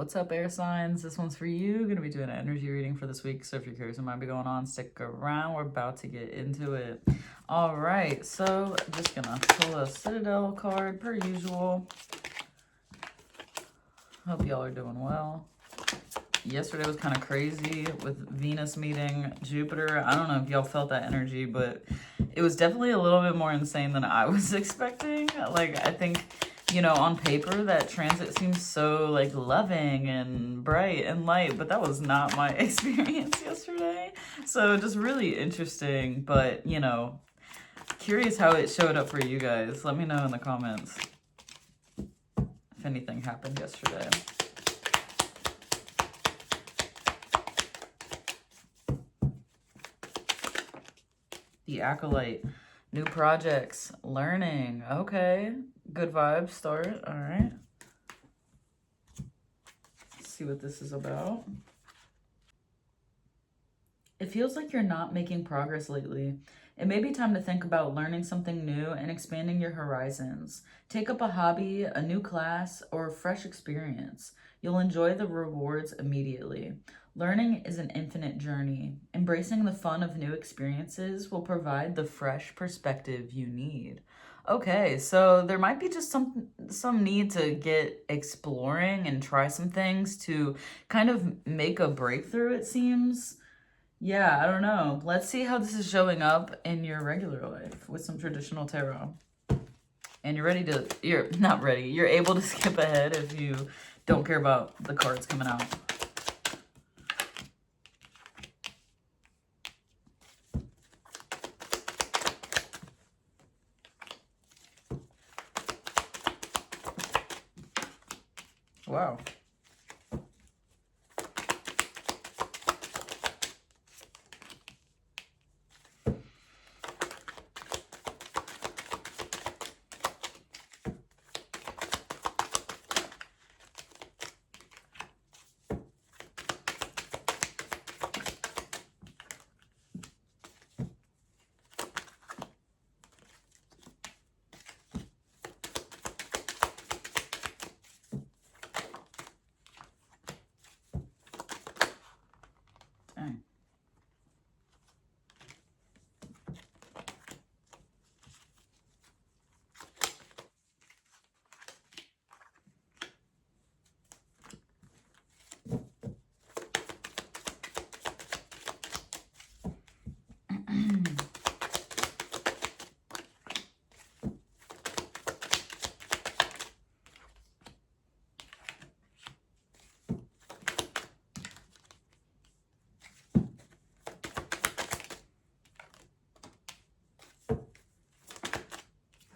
What's up, air signs? This one's for you. Gonna be doing an energy reading for this week, so if you're curious what might be going on, stick around. We're about to get into it. All right, so just gonna pull a Citadel card per usual. Hope y'all are doing well. Yesterday was kind of crazy with Venus meeting Jupiter. I don't know if y'all felt that energy, but it was definitely a little bit more insane than I was expecting. Like, I think, you know, on paper, that transit seems so, like, loving and bright and light, but that was not my experience yesterday. So just really interesting, but, you know, curious how it showed up for you guys. Let me know in the comments if anything happened yesterday. The Acolyte, new projects, learning. Okay, good vibes, start. All right. Let's see what this is about. It feels like you're not making progress lately. It may be time to think about learning something new and expanding your horizons. Take up a hobby, a new class, or a fresh experience. You'll enjoy the rewards immediately. Learning is an infinite journey. Embracing the fun of new experiences will provide the fresh perspective you need. Okay, so there might be just some need to get exploring and try some things to kind of make a breakthrough, it seems. Yeah, I don't know. Let's see how this is showing up in your regular life with some traditional tarot. And you're not ready. You're able to skip ahead if you don't care about the cards coming out. Wow. Dang.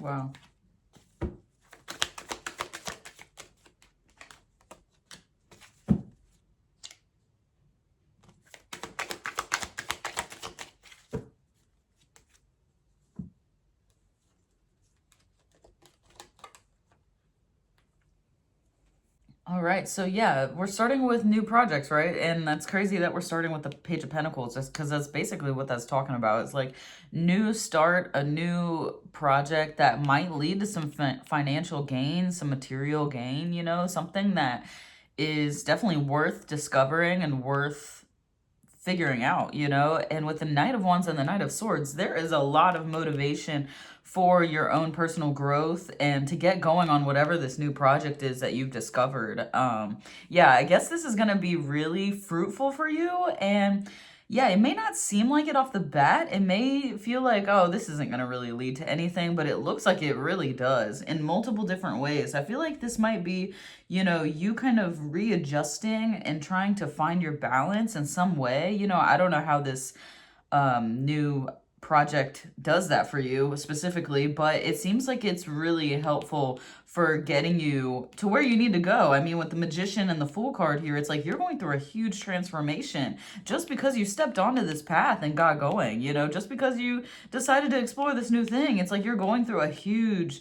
Wow. All right, so yeah, we're starting with new projects, right? And that's crazy that we're starting with the Page of Pentacles, just because that's basically what that's talking about. It's like new start, a new project that might lead to some financial gain, some material gain, you know, something that is definitely worth discovering and worth figuring out, you know. And with the Knight of Wands and the Knight of Swords, there is a lot of motivation for your own personal growth and to get going on whatever this new project is that you've discovered. Yeah, I guess this is going to be really fruitful for you. And yeah, it may not seem like it off the bat. It may feel like, oh, this isn't going to really lead to anything, but it looks like it really does in multiple different ways. I feel like this might be, you know, you kind of readjusting and trying to find your balance in some way. You know, I don't know how this new project does that for you specifically, but it seems like it's really helpful for getting you to where you need to go. I mean, with the Magician and the Fool card here, it's like you're going through a huge transformation just because you stepped onto this path and got going, you know, just because you decided to explore this new thing. It's like you're going through a huge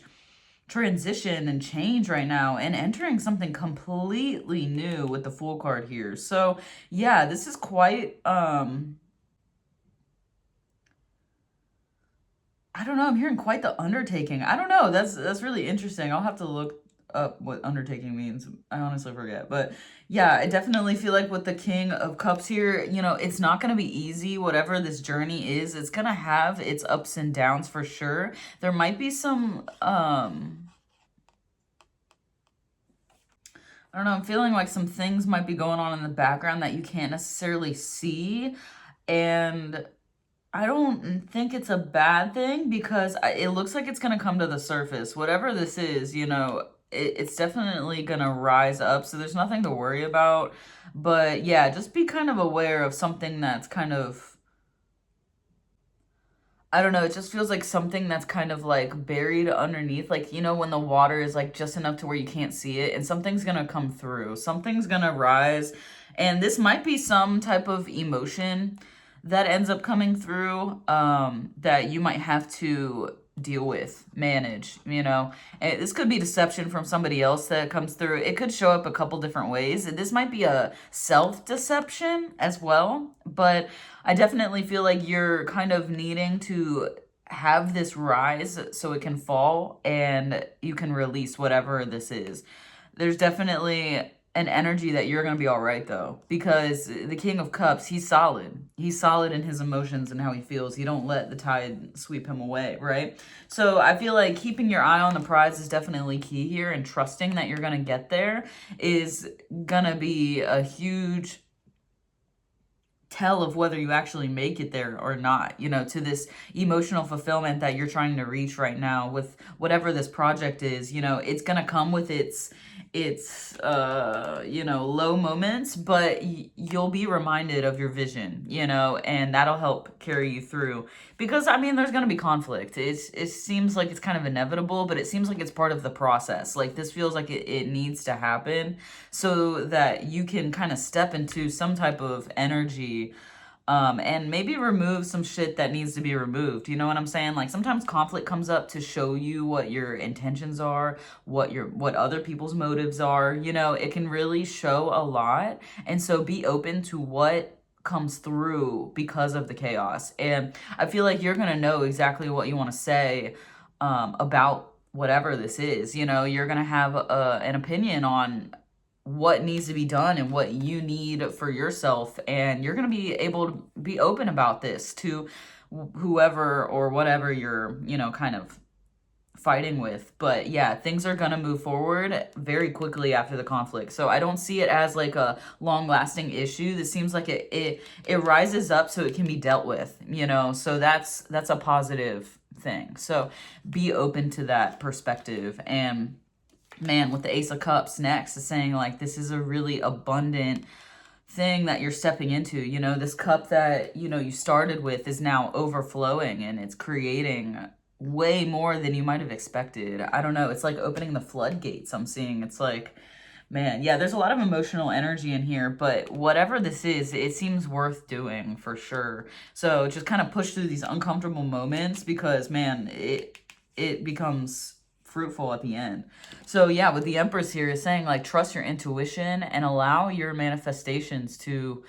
transition and change right now and entering something completely new with the Fool card here. So yeah, this is quite I don't know. I'm hearing quite the undertaking. I don't know. That's really interesting. I'll have to look up what undertaking means. I honestly forget. But yeah, I definitely feel like with the King of Cups here, you know, it's not going to be easy. Whatever this journey is, it's going to have its ups and downs for sure. There might be some, I don't know, I'm feeling like some things might be going on in the background that you can't necessarily see. And I don't think it's a bad thing because it looks like it's going to come to the surface. Whatever this is, you know, it's definitely going to rise up. So there's nothing to worry about. But yeah, just be kind of aware of something that's kind of, I don't know, it just feels like something that's kind of like buried underneath. Like, you know, when the water is like just enough to where you can't see it and something's gonna come through, something's gonna rise. And this might be some type of emotion that ends up coming through that you might have to deal with, manage, you know. And this could be deception from somebody else that comes through. It could show up a couple different ways. This might be a self-deception as well, but I definitely feel like you're kind of needing to have this rise so it can fall and you can release whatever this is. There's definitely an energy that you're going to be all right though, because the King of Cups, he's solid. He's solid in his emotions and how he feels. He don't let the tide sweep him away, right? So I feel like keeping your eye on the prize is definitely key here, and trusting that you're going to get there is going to be a huge tell of whether you actually make it there or not, you know, to this emotional fulfillment that you're trying to reach right now with whatever this project is. You know, it's going to come with its you know, low moments, but you'll be reminded of your vision, you know, and that'll help carry you through. Because I mean, there's going to be conflict. It seems like it's kind of inevitable, but it seems like it's part of the process. Like this feels like it needs to happen so that you can kind of step into some type of energy, and maybe remove some shit that needs to be removed. You know what I'm saying? Like sometimes conflict comes up to show you what your intentions are, what other people's motives are. You know, it can really show a lot. And so be open to what comes through because of the chaos. And I feel like you're going to know exactly what you want to say about whatever this is. You know, you're going to have an opinion on what needs to be done and what you need for yourself, and you're going to be able to be open about this to whoever or whatever you're, you know, kind of fighting with. But yeah, things are going to move forward very quickly after the conflict. So I don't see it as like a long lasting issue. This seems like it rises up so it can be dealt with, you know. So that's a positive thing. So be open to that perspective. And man, with the Ace of Cups next is saying like this is a really abundant thing that you're stepping into. You know, this cup that, you know, you started with is now overflowing and it's creating way more than you might have expected. I don't know. It's like opening the floodgates. I'm seeing it's like, man, yeah, there's a lot of emotional energy in here, but whatever this is, it seems worth doing for sure. So just kind of push through these uncomfortable moments because, man, it becomes fruitful at the end. So yeah, with the Empress here is saying like trust your intuition and allow your manifestations to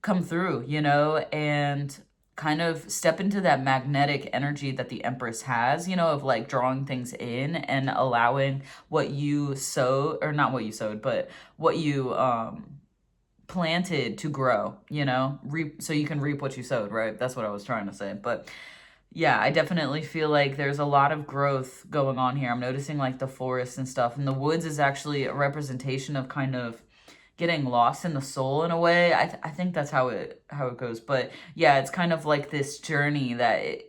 come through, you know, and kind of step into that magnetic energy that the Empress has, you know, of like drawing things in and allowing what you sow, or not what you sowed, but what you planted to grow, you know, so you can reap what you sowed, right? That's what I was trying to say. But yeah, I definitely feel like there's a lot of growth going on here. I'm noticing like the forest and stuff, and the woods is actually a representation of kind of getting lost in the soul in a way. I think that's how it goes. But yeah, it's kind of like this journey that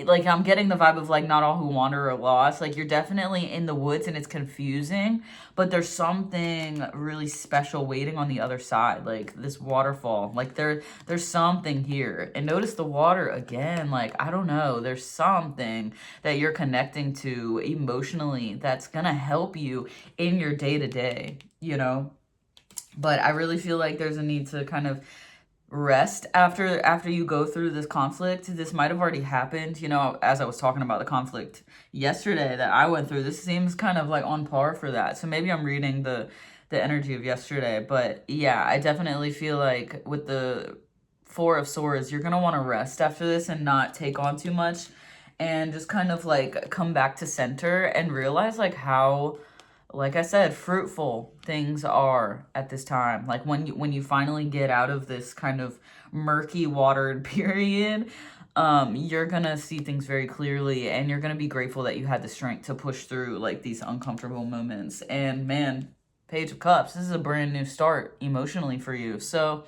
like I'm getting the vibe of like not all who wander are lost. Like you're definitely in the woods and it's confusing, but there's something really special waiting on the other side. Like this waterfall, like there's something here. And notice the water again. Like I don't know, there's something that you're connecting to emotionally that's gonna help you in your day to day, you know. But I really feel like there's a need to kind of rest after you go through this conflict. This might have already happened, you know, as I was talking about the conflict yesterday that I went through. This seems kind of like on par for that. So maybe I'm reading the energy of yesterday. But yeah, I definitely feel like with the Four of Swords, you're going to want to rest after this and not take on too much and just kind of like come back to center and realize like how like I said, fruitful things are at this time. Like when you finally get out of this kind of murky watered period, you're gonna see things very clearly, and you're gonna be grateful that you had the strength to push through like these uncomfortable moments. And man, Page of Cups, this is a brand new start emotionally for you. So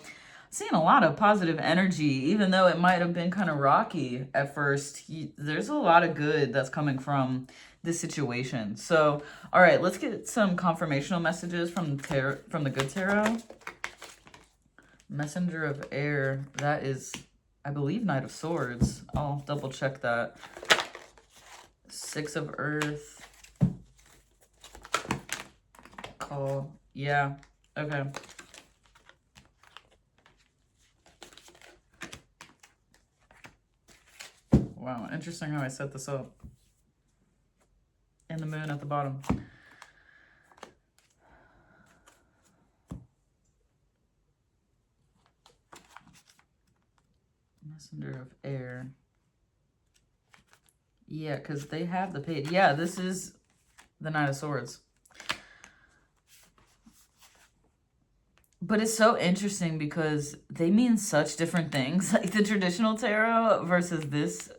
seeing a lot of positive energy, even though it might have been kind of rocky at first. There's a lot of good that's coming from this situation. So, all right, let's get some confirmational messages from the good tarot. Messenger of Air, that is, I believe, Knight of Swords. I'll double check that. Six of Earth. Call. Yeah. Okay. Wow, interesting how I set this up. And the moon at the bottom. Messenger of Air. Yeah, because they have the page. Yeah, this is the Knight of Swords. But it's so interesting because they mean such different things. Like the traditional tarot versus this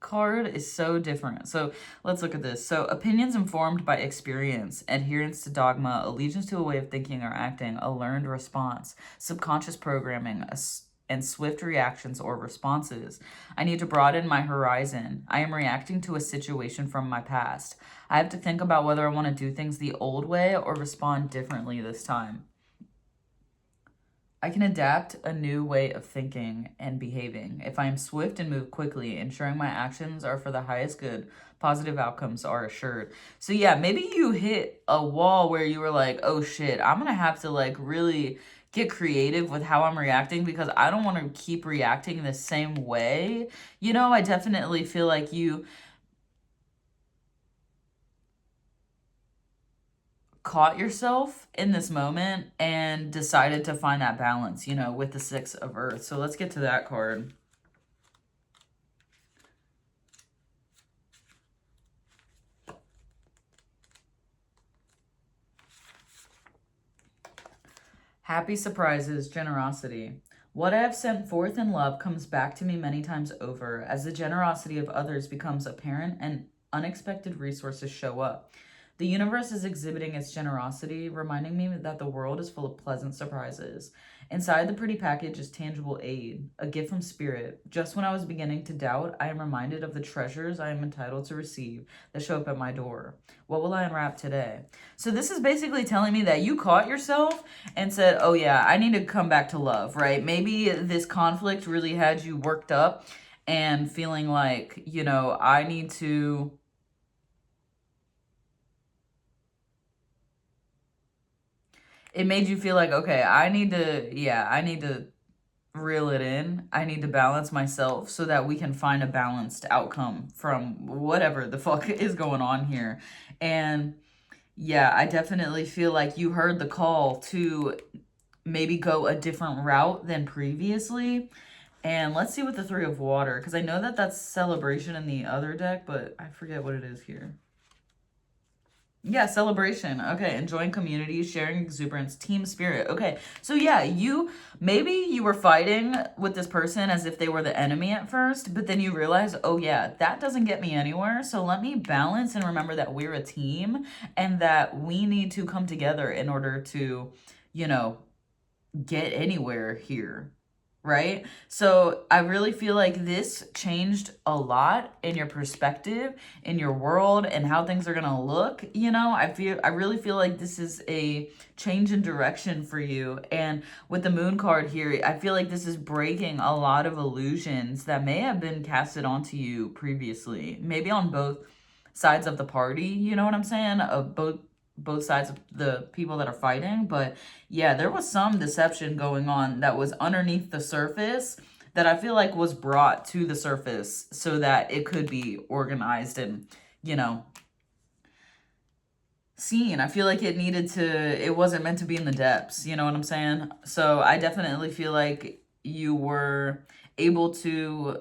card is so different. So let's look at this. So opinions informed by experience, adherence to dogma, allegiance to a way of thinking or acting, a learned response, subconscious programming, and swift reactions or responses. I need to broaden my horizon. I am reacting to a situation from my past. I have to think about whether I want to do things the old way or respond differently this time. I can adapt a new way of thinking and behaving. If I am swift and move quickly, ensuring my actions are for the highest good, positive outcomes are assured. So yeah, maybe you hit a wall where you were like, oh shit, I'm going to have to like really get creative with how I'm reacting because I don't want to keep reacting the same way. You know, I definitely feel like you caught yourself in this moment and decided to find that balance, you know, with the Six of Earth. So let's get to that card. Happy surprises, generosity. What I have sent forth in love comes back to me many times over as the generosity of others becomes apparent and unexpected resources show up. The universe is exhibiting its generosity, reminding me that the world is full of pleasant surprises. Inside the pretty package is tangible aid, a gift from spirit. Just when I was beginning to doubt, I am reminded of the treasures I am entitled to receive that show up at my door. What will I unwrap today? So this is basically telling me that you caught yourself and said, oh yeah, I need to come back to love, right? Maybe this conflict really had you worked up and feeling like, you know, I need to... It made you feel like, okay, I need to reel it in. I need to balance myself so that we can find a balanced outcome from whatever the fuck is going on here. And yeah, I definitely feel like you heard the call to maybe go a different route than previously. And let's see what the Three of Water, because I know that that's celebration in the other deck, but I forget what it is here. Yeah, celebration. Okay, enjoying community, sharing exuberance, team spirit. Okay, so yeah, maybe you were fighting with this person as if they were the enemy at first, but then you realize, oh yeah, that doesn't get me anywhere. So let me balance and remember that we're a team and that we need to come together in order to, you know, get anywhere here. Right? So I really feel like this changed a lot in your perspective, in your world, and how things are gonna look. You know, I really feel like this is a change in direction for you. And with the moon card here, I feel like this is breaking a lot of illusions that may have been casted onto you previously, maybe on both sides of the party, you know what I'm saying? Of both sides of the people that are fighting. But yeah, there was some deception going on that was underneath the surface that I feel like was brought to the surface so that it could be organized and, you know, seen. I feel like it wasn't meant to be in the depths, you know what I'm saying? So I definitely feel like you were able to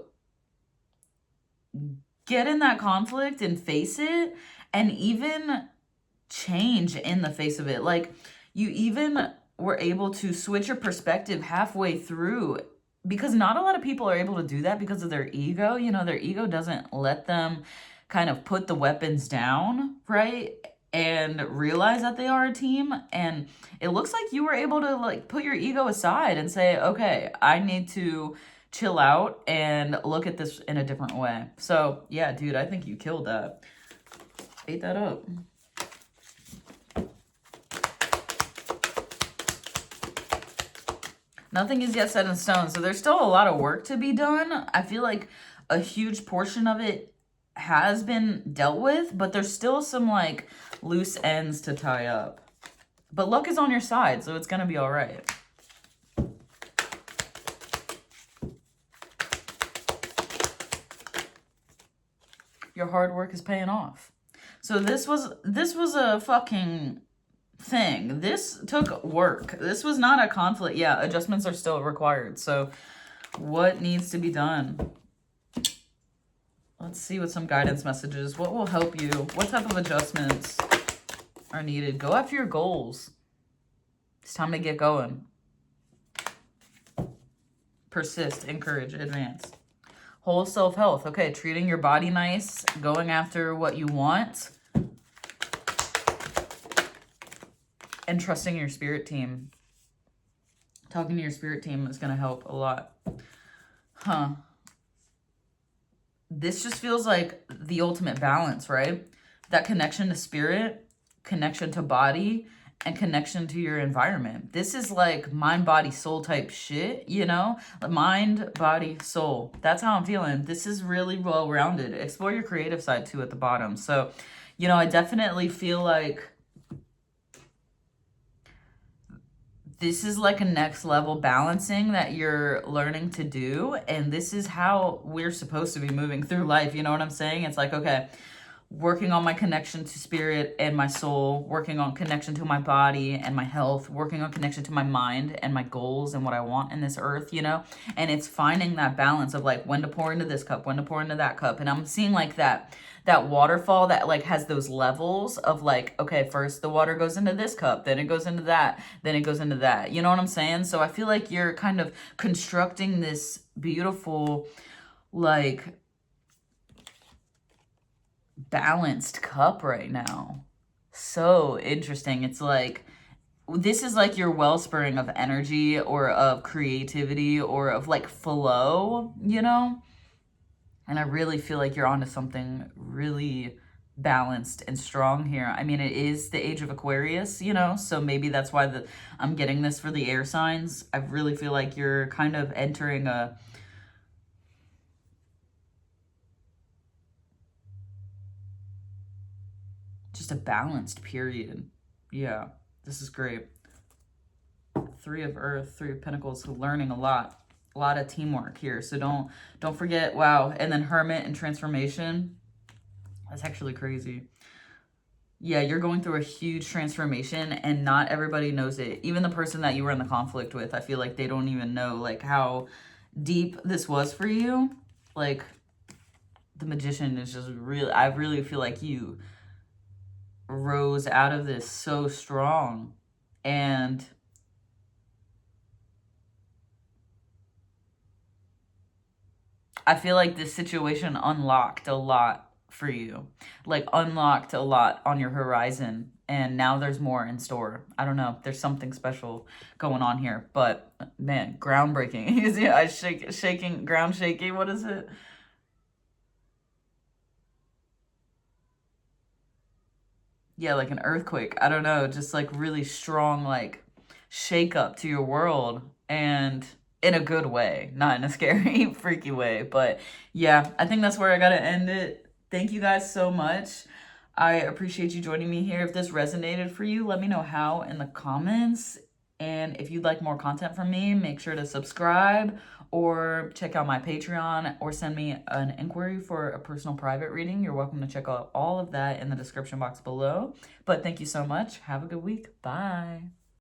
get in that conflict and face it, and even change in the face of it. Like, you even were able to switch your perspective halfway through, because not a lot of people are able to do that because of their ego. You know, their ego doesn't let them kind of put the weapons down, right? And realize that they are a team. And it looks like you were able to like put your ego aside and say, okay, I need to chill out and look at this in a different way. So yeah, dude, I think you killed that. Ate that up. Nothing is yet set in stone, so there's still a lot of work to be done. I feel like a huge portion of it has been dealt with, but there's still some like loose ends to tie up. But luck is on your side, so it's gonna be all right. Your hard work is paying off. So this was a fucking thing. This took work. This was not a conflict. Yeah, adjustments are still required. So what needs to be done? Let's see what some guidance messages. What will help you? What type of adjustments are needed? Go after your goals. It's time to get going. Persist, encourage, advance. Whole self-health. Okay, treating your body nice, going after what you want, and trusting your spirit team. Talking to your spirit team is going to help a lot. Huh. This just feels like the ultimate balance, right? That connection to spirit, connection to body, and connection to your environment. This is like mind, body, soul type shit, you know? Mind, body, soul. That's how I'm feeling. This is really well-rounded. Explore your creative side too at the bottom. So, you know, I definitely feel like this is like a next level balancing that you're learning to do. And this is how we're supposed to be moving through life. You know what I'm saying? It's like, okay, working on my connection to spirit and my soul, working on connection to my body and my health, working on connection to my mind and my goals and what I want in this earth, you know? And it's finding that balance of like when to pour into this cup, when to pour into that cup. And I'm seeing like that waterfall that like has those levels of like, okay, first the water goes into this cup, then it goes into that, then it goes into that. You know what I'm saying? So I feel like you're kind of constructing this beautiful, like, balanced cup right now. So interesting. It's like, this is like your wellspring of energy or of creativity or of like flow, you know? And I really feel like you're onto something really balanced and strong here. I mean, it is the age of Aquarius, you know, so maybe that's why I'm getting this for the air signs. I really feel like you're kind of entering just a balanced period. Yeah, this is great. Three of Earth, Three of Pentacles, learning a lot of teamwork here. So don't forget, wow. And then Hermit and transformation. That's actually crazy. Yeah, you're going through a huge transformation and not everybody knows it. Even the person that you were in the conflict with, I feel like they don't even know like how deep this was for you. Like, the Magician is just really, I really feel like you rose out of this so strong. And I feel like this situation unlocked a lot for you, like unlocked a lot on your horizon, and now there's more in store. I don't know, there's something special going on here, but man, groundbreaking. Yeah, shaking, ground shaking. What is it? Yeah, like an earthquake. I don't know, just like really strong, like shake up to your world, and in a good way, not in a scary, freaky way. But yeah, I think that's where I gotta end it. Thank you guys so much. I appreciate you joining me here. If this resonated for you, let me know how in the comments. And if you'd like more content from me, make sure to subscribe or check out my Patreon or send me an inquiry for a personal private reading. You're welcome to check out all of that in the description box below. But thank you so much. Have a good week. Bye.